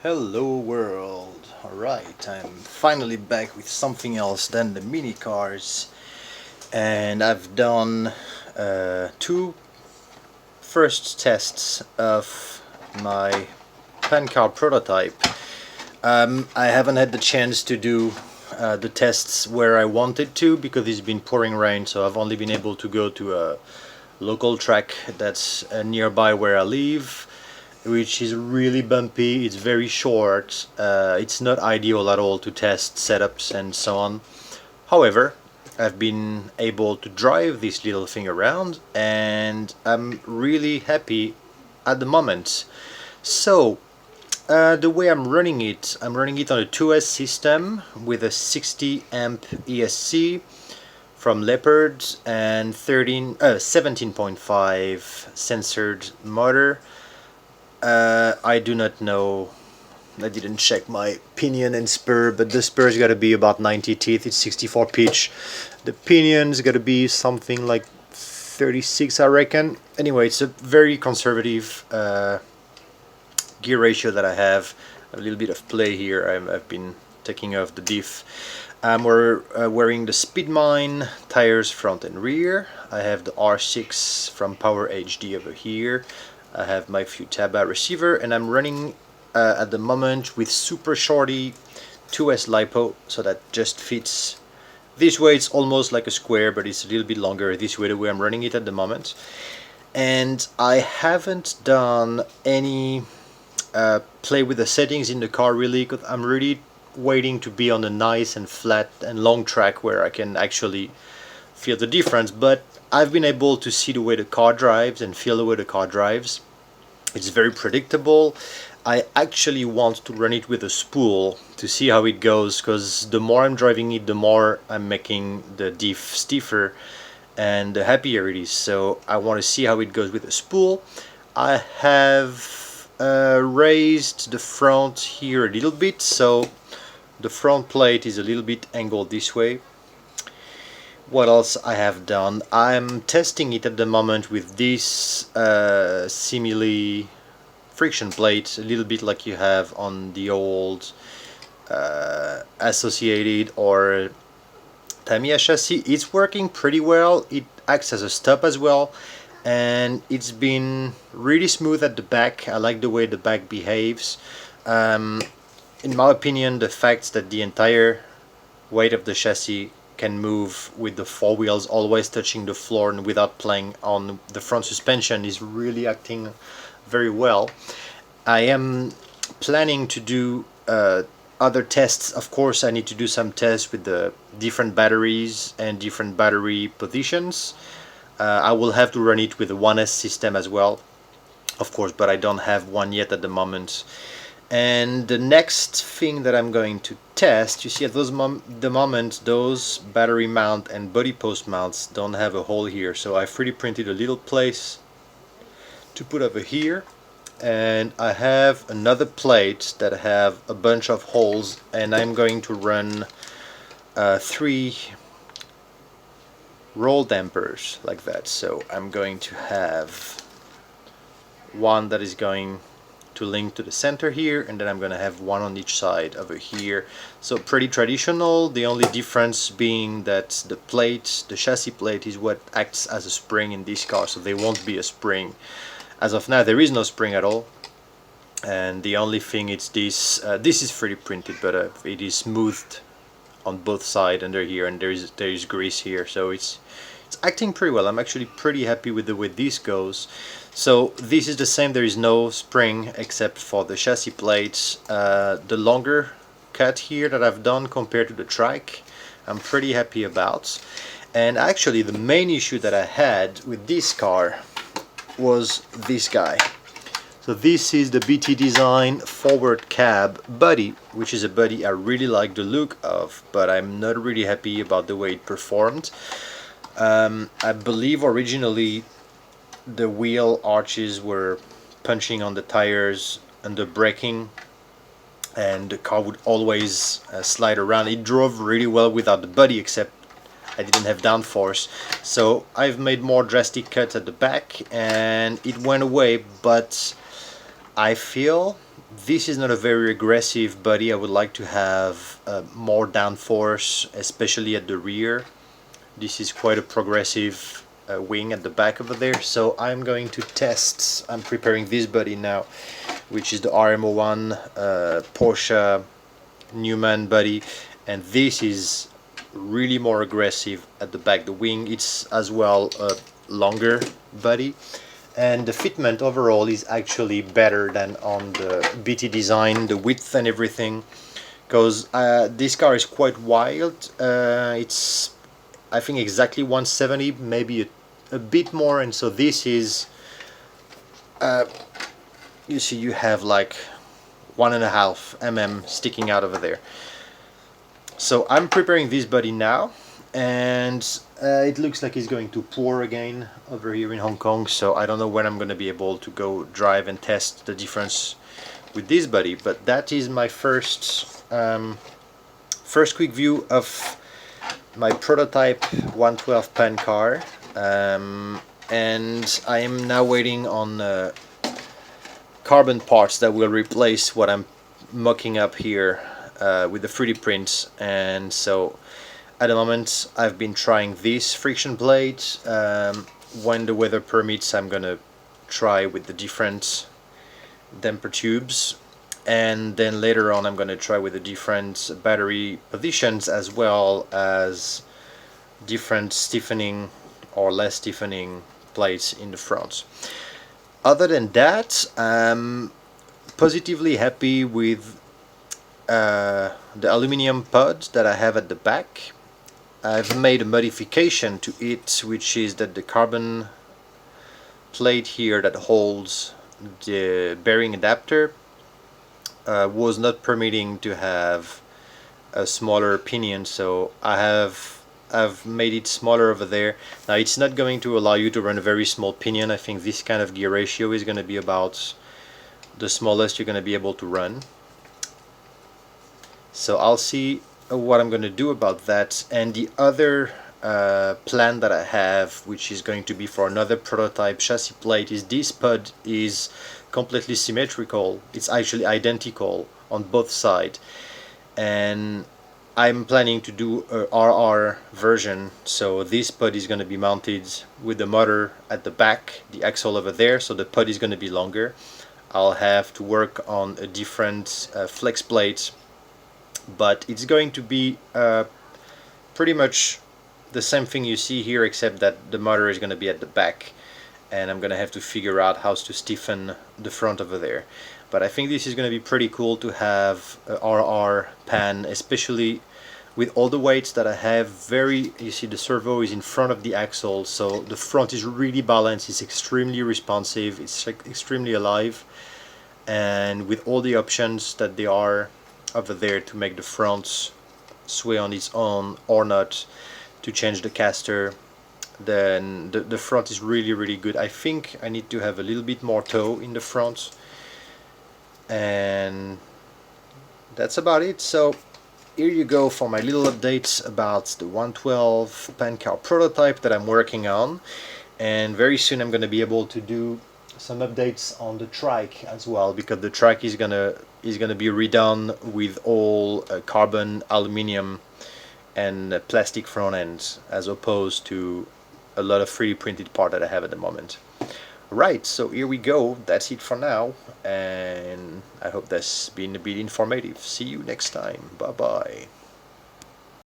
Hello world. Alright, I'm finally back with something else than the mini cars, and I've done two first tests of my pancar prototype. I haven't had the chance to do the tests where I wanted to because it's been pouring rain, so I've only been able to go to a local track that's nearby where I live, which is really bumpy. It's very short. It's not ideal at all to test setups and so on. However, I've been able to drive this little thing around and I'm really happy at the moment. So the way I'm running it on a 2S system with a 60 amp ESC from Leopard and 17.5 censored motor. I do not know, I didn't check my pinion and spur, but the spur's got to be about 90 teeth. It's 64 pitch. The pinion's got to be something like 36, I reckon. Anyway, it's a very conservative gear ratio that I have. A little bit of play here. I've been taking off the diff. We're wearing the Speedmine tires front and rear. I have the R6 from Power HD over here. I have my Futaba receiver, and I'm running at the moment with super shorty 2S LiPo, so that just fits. This way it's almost like a square, but it's a little bit longer this way, the way I'm running it at the moment. And I haven't done any play with the settings in the car really, because I'm really waiting to be on a nice and flat and long track where I can actually feel the difference. But I've been able to see the way the car drives and feel the way the car drives. It's very predictable. I actually want to run it with a spool to see how it goes, because the more I'm driving it, the more I'm making the diff stiffer and the happier it is. So I want to see how it goes with a spool. I have raised the front here a little bit, so the front plate is a little bit angled this way. What else I have done? I'm testing it at the moment with this simile friction plate, a little bit like you have on the old Associated or Tamiya chassis. It's working pretty well. It acts as a stop as well, and it's been really smooth at the back. I like the way the back behaves. In my opinion, the fact that the entire weight of the chassis can move with the four wheels always touching the floor and without playing on the front suspension is really acting very well. I am planning to do other tests. Of course, I need to do some tests with the different batteries and different battery positions. I will have to run it with a 1S system as well, of course, but I don't have one yet at the moment. And the next thing that I'm going to test, you see at the moment those battery mount and body post mounts don't have a hole here, so I 3D printed a little place to put over here, and I have another plate that have a bunch of holes, and I'm going to run 3 roll dampers like that. So I'm going to have one that is going to link to the center here, and then I'm gonna have one on each side over here. So pretty traditional, the only difference being that the plate, the chassis plate, is what acts as a spring in this car, so there won't be a spring. As of now there is no spring at all, and the only thing is this this is 3D printed, but it is smoothed on both sides under here, and there is grease here, so it's acting pretty well. I'm actually pretty happy with the way this goes. So this is the same, there is no spring except for the chassis plates. The longer cut here that I've done compared to the track, I'm pretty happy about. And actually the main issue that I had with this car was this guy. So this is the BT Design forward cab body, which is a body I really like the look of, but I'm not really happy about the way it performed. I believe originally the wheel arches were punching on the tires and the braking, and the car would always slide around. It drove really well without the body, except I didn't have downforce. So I've made more drastic cuts at the back and it went away, but I feel This is not a very aggressive body. I would like to have more downforce, especially at the rear. This is quite a progressive wing at the back over there, so I'm going to test. I'm preparing this body now, which is the RMO1 Porsche Newman body, and this is really more aggressive at the back. The wing, it's as well a longer body, and the fitment overall is actually better than on the BT design, the width and everything, because this car is quite wild. It's, I think, exactly 170, maybe a bit more, and so this is you see you have like 1.5 mm sticking out over there. So I'm preparing this body now, and it looks like it's going to pour again over here in Hong Kong, so I don't know when I'm going to be able to go drive and test the difference with this body, but that is my first quick view of my prototype 112 pancar, and I am now waiting on carbon parts that will replace what I'm mocking up here with the 3D prints. And so at the moment I've been trying this friction plate. When the weather permits, I'm gonna try with the different damper tubes, and then later on I'm gonna try with the different battery positions, as well as different stiffening or less stiffening plates in the front. Other than that, I'm positively happy with the aluminum pod that I have at the back. I've made a modification to it, which is that the carbon plate here that holds the bearing adapter was not permitting to have a smaller pinion, so I've made it smaller over there. Now it's not going to allow you to run a very small pinion. I think this kind of gear ratio is going to be about the smallest you're going to be able to run. So I'll see what I'm going to do about that. And the other plan that I have, which is going to be for another prototype chassis plate, is this pod is completely symmetrical. It's actually identical on both sides, and I'm planning to do a RR version, so this pod is going to be mounted with the motor at the back, the axle over there, so the pod is going to be longer. I'll have to work on a different flex plate, but it's going to be pretty much the same thing you see here, except that the motor is going to be at the back, and I'm going to have to figure out how to stiffen the front over there. But I think this is going to be pretty cool to have a RR pan, especially with all the weights that I have. You see the servo is in front of the axle, so the front is really balanced, it's extremely responsive, it's extremely alive, and with all the options that they are over there to make the front sway on its own or not, to change the caster, then the front is really good. I think I need to have a little bit more toe in the front, and that's about it. So here you go for my little updates about the 112 pancar prototype that I'm working on, and very soon I'm going to be able to do some updates on the trike as well, because the trike is gonna be redone with all carbon, aluminium and plastic front ends, as opposed to a lot of 3D printed part that I have at the moment. Right, so here we go. That's it for now, and I hope that's been a bit informative. See you next time. Bye bye.